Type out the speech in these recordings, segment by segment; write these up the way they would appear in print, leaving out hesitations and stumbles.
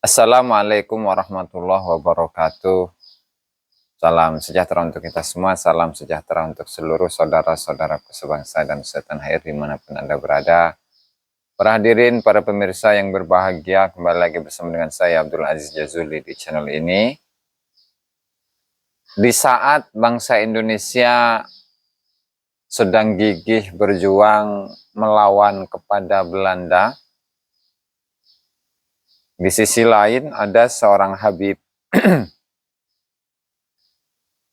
Assalamualaikum warahmatullahi wabarakatuh. Salam sejahtera untuk kita semua, salam sejahtera untuk seluruh saudara-saudaraku sebangsa dan setanah air dimanapun Anda berada. Para hadirin, para pemirsa yang berbahagia, kembali lagi bersama dengan saya Abdul Aziz Jazuli di channel ini. Di saat bangsa Indonesia sedang gigih berjuang melawan kepada Belanda, di sisi lain ada seorang Habib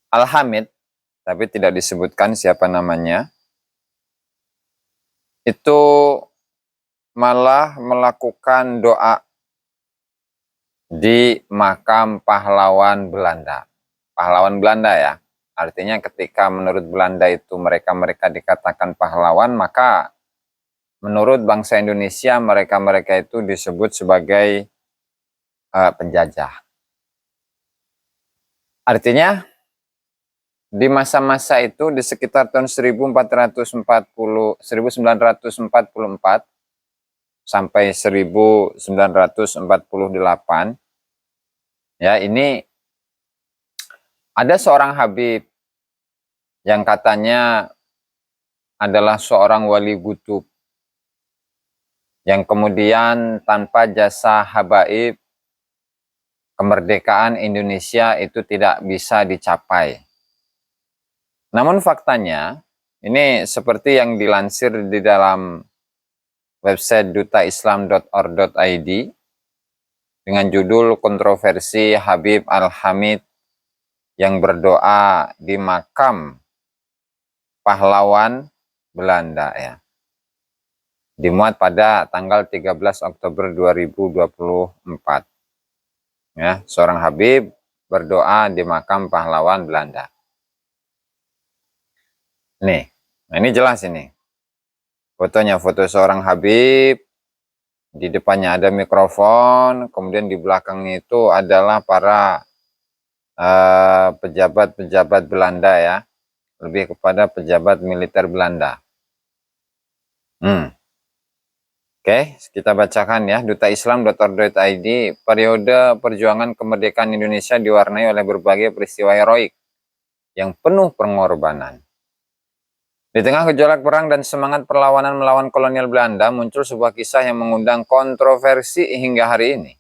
Al-Hamid, tapi tidak disebutkan siapa namanya, itu malah melakukan doa di makam pahlawan Belanda. Pahlawan Belanda ya, artinya ketika menurut Belanda itu mereka dikatakan pahlawan, maka menurut bangsa Indonesia mereka itu disebut sebagai penjajah. Artinya di masa-masa itu di sekitar tahun 1944 sampai 1948, ya, ini ada seorang Habib yang katanya adalah seorang wali kutub yang kemudian tanpa jasa habaib kemerdekaan Indonesia itu tidak bisa dicapai. Namun faktanya, ini seperti yang dilansir di dalam website dutaislam.or.id dengan judul kontroversi Habib Al-Hamid yang berdoa di makam pahlawan Belanda, ya. Dimuat pada tanggal 13 Oktober 2024. Ya, seorang Habib berdoa di makam pahlawan Belanda. Nih, nah ini jelas ini. Fotonya, foto seorang Habib, di depannya ada mikrofon, kemudian di belakangnya itu adalah para pejabat-pejabat Belanda, ya, lebih kepada pejabat militer Belanda. Oke, kita bacakan ya, dutaislam.or.id. Periode perjuangan kemerdekaan Indonesia diwarnai oleh berbagai peristiwa heroik yang penuh pengorbanan. Di tengah gejolak perang dan semangat perlawanan melawan kolonial Belanda, muncul sebuah kisah yang mengundang kontroversi hingga hari ini.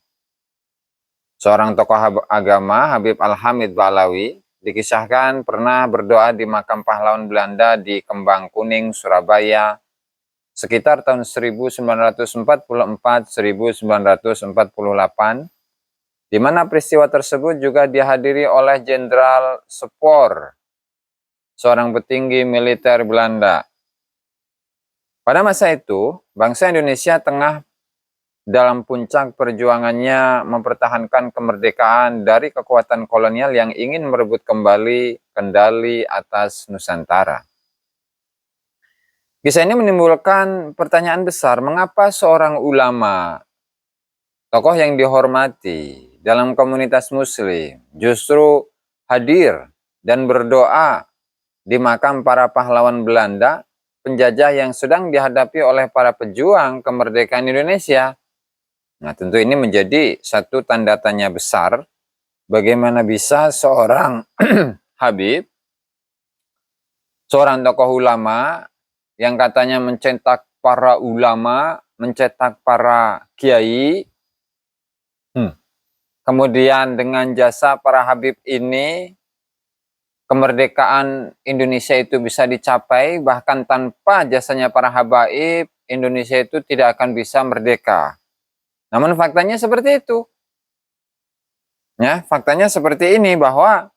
Seorang tokoh agama, Habib Al-Hamid Ba'alawi, dikisahkan pernah berdoa di makam pahlawan Belanda di Kembang Kuning, Surabaya, sekitar tahun 1944-1948, di mana peristiwa tersebut juga dihadiri oleh Jenderal Spoor, seorang petinggi militer Belanda. Pada masa itu, bangsa Indonesia tengah dalam puncak perjuangannya mempertahankan kemerdekaan dari kekuatan kolonial yang ingin merebut kembali kendali atas Nusantara. Kisah ini menimbulkan pertanyaan besar, mengapa seorang ulama, tokoh yang dihormati dalam komunitas muslim, justru hadir dan berdoa di makam para pahlawan Belanda, penjajah yang sedang dihadapi oleh para pejuang kemerdekaan Indonesia. Nah, tentu ini menjadi satu tanda tanya besar, bagaimana bisa seorang Habib, seorang tokoh ulama, yang katanya mencetak para ulama, mencetak para kiai, kemudian dengan jasa para Habib ini, kemerdekaan Indonesia itu bisa dicapai, bahkan tanpa jasanya para habaib, Indonesia itu tidak akan bisa merdeka. Namun faktanya seperti itu. Ya, faktanya seperti ini, bahwa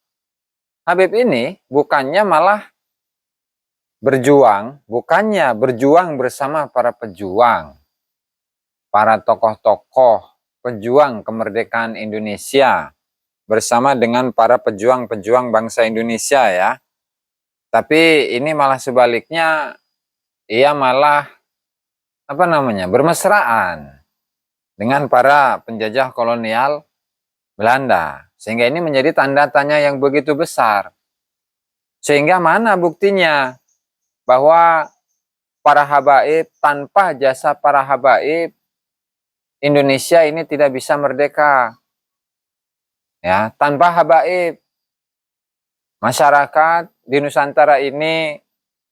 Habib ini bukannya malah bukannya berjuang bersama para pejuang, para tokoh-tokoh pejuang kemerdekaan Indonesia, bersama dengan para pejuang-pejuang bangsa Indonesia, ya. Tapi ini malah sebaliknya, ia malah bermesraan dengan para penjajah kolonial Belanda. Sehingga ini menjadi tanda tanya yang begitu besar. Sehingga mana buktinya bahwa para habaib, tanpa jasa para habaib, Indonesia ini tidak bisa merdeka. Ya, tanpa habaib, masyarakat di Nusantara ini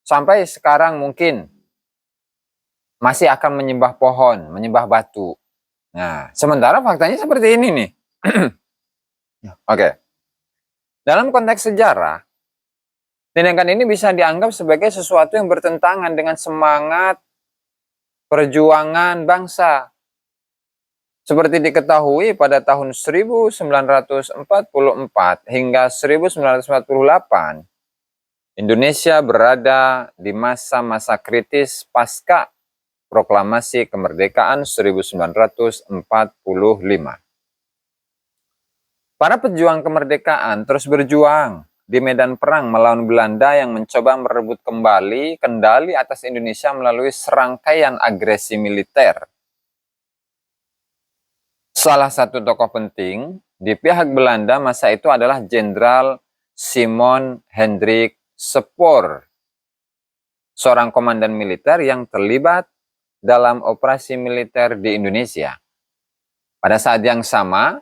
sampai sekarang mungkin masih akan menyembah pohon, menyembah batu. Nah, sementara faktanya seperti ini nih. Oke. Dalam konteks sejarah, tindakan ini bisa dianggap sebagai sesuatu yang bertentangan dengan semangat perjuangan bangsa. Seperti diketahui pada tahun 1944 hingga 1948, Indonesia berada di masa-masa kritis pasca proklamasi kemerdekaan 1945. Para pejuang kemerdekaan terus berjuang di medan perang melawan Belanda yang mencoba merebut kembali kendali atas Indonesia melalui serangkaian agresi militer. Salah satu tokoh penting di pihak Belanda masa itu adalah Jenderal Simon Hendrik Spoor, seorang komandan militer yang terlibat dalam operasi militer di Indonesia. Pada saat yang sama,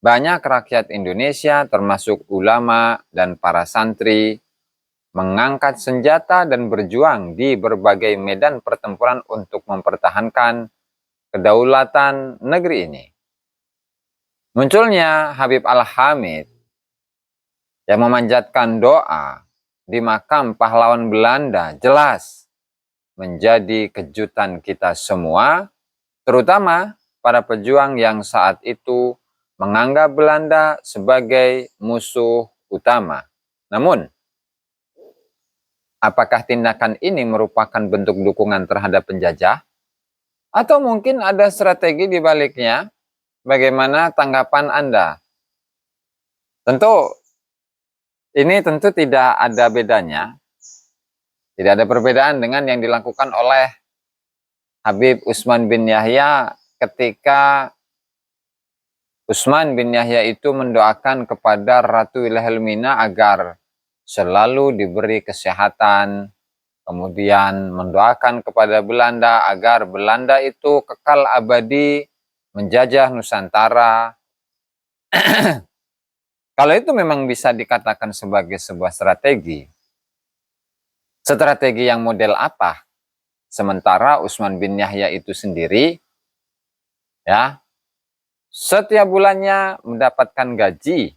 banyak rakyat Indonesia termasuk ulama dan para santri mengangkat senjata dan berjuang di berbagai medan pertempuran untuk mempertahankan kedaulatan negeri ini. Munculnya Habib Al-Hamid yang memanjatkan doa di makam pahlawan Belanda jelas menjadi kejutan kita semua, terutama para pejuang yang saat itu menganggap Belanda sebagai musuh utama. Namun, apakah tindakan ini merupakan bentuk dukungan terhadap penjajah? Atau mungkin ada strategi di baliknya? Bagaimana tanggapan Anda? Ini tentu tidak ada bedanya. Tidak ada perbedaan dengan yang dilakukan oleh Habib Utsman bin Yahya ketika Utsman bin Yahya itu mendoakan kepada Ratu Wilhelmina agar selalu diberi kesehatan, kemudian mendoakan kepada Belanda agar Belanda itu kekal abadi menjajah Nusantara. Kalau itu memang bisa dikatakan sebagai sebuah strategi. Strategi yang model apa? Sementara Utsman bin Yahya itu sendiri, ya, setiap bulannya mendapatkan gaji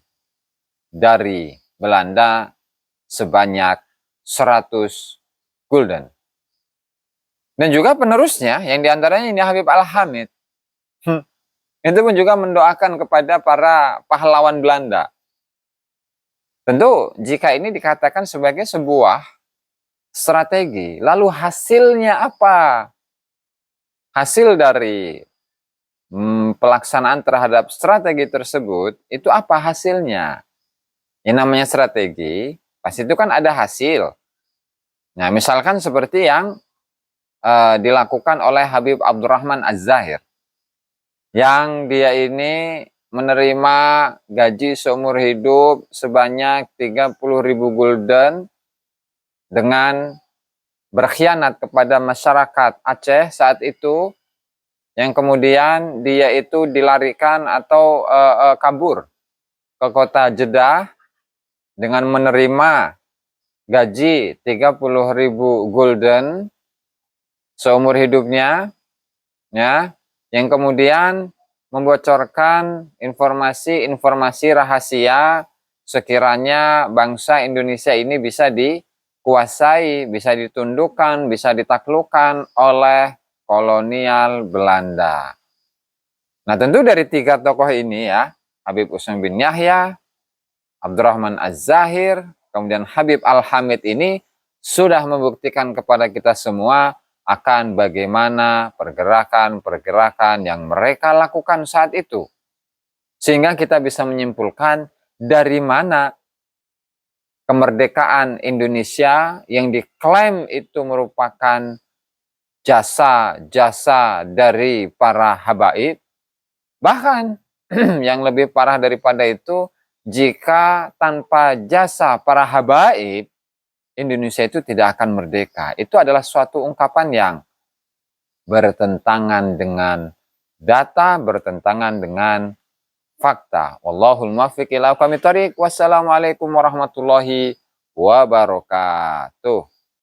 dari Belanda sebanyak 100 gulden. Dan juga penerusnya yang diantaranya ini Habib Al-Hamid. Itu pun juga mendoakan kepada para pahlawan Belanda. Tentu jika ini dikatakan sebagai sebuah strategi, lalu hasilnya apa? Hasil dari pelaksanaan terhadap strategi tersebut, itu apa hasilnya? Yang namanya strategi, pasti itu kan ada hasil. Nah, misalkan seperti yang dilakukan oleh Habib Abdurrahman Az-Zahir, yang dia ini menerima gaji seumur hidup sebanyak 30.000 gulden dengan berkhianat kepada masyarakat Aceh saat itu, yang kemudian dia itu dilarikan atau kabur ke kota Jeddah dengan menerima gaji 30.000 gulden seumur hidupnya, ya, yang kemudian membocorkan informasi-informasi rahasia sekiranya bangsa Indonesia ini bisa dikuasai, bisa ditundukkan, bisa ditaklukkan oleh kolonial Belanda. Nah, tentu dari tiga tokoh ini ya, Habib Utsman bin Yahya, Abdurrahman Az-Zahir, kemudian Habib Al-Hamid ini sudah membuktikan kepada kita semua akan bagaimana pergerakan-pergerakan yang mereka lakukan saat itu. Sehingga kita bisa menyimpulkan dari mana kemerdekaan Indonesia yang diklaim itu merupakan jasa-jasa dari para habaib. Bahkan yang lebih parah daripada itu, jika tanpa jasa para habaib, Indonesia itu tidak akan merdeka. Itu adalah suatu ungkapan yang bertentangan dengan data bertentangan dengan fakta. Wallahul muwaffiq ila aqwamit thoriq. Wassalamualaikum warahmatullahi wabarakatuh.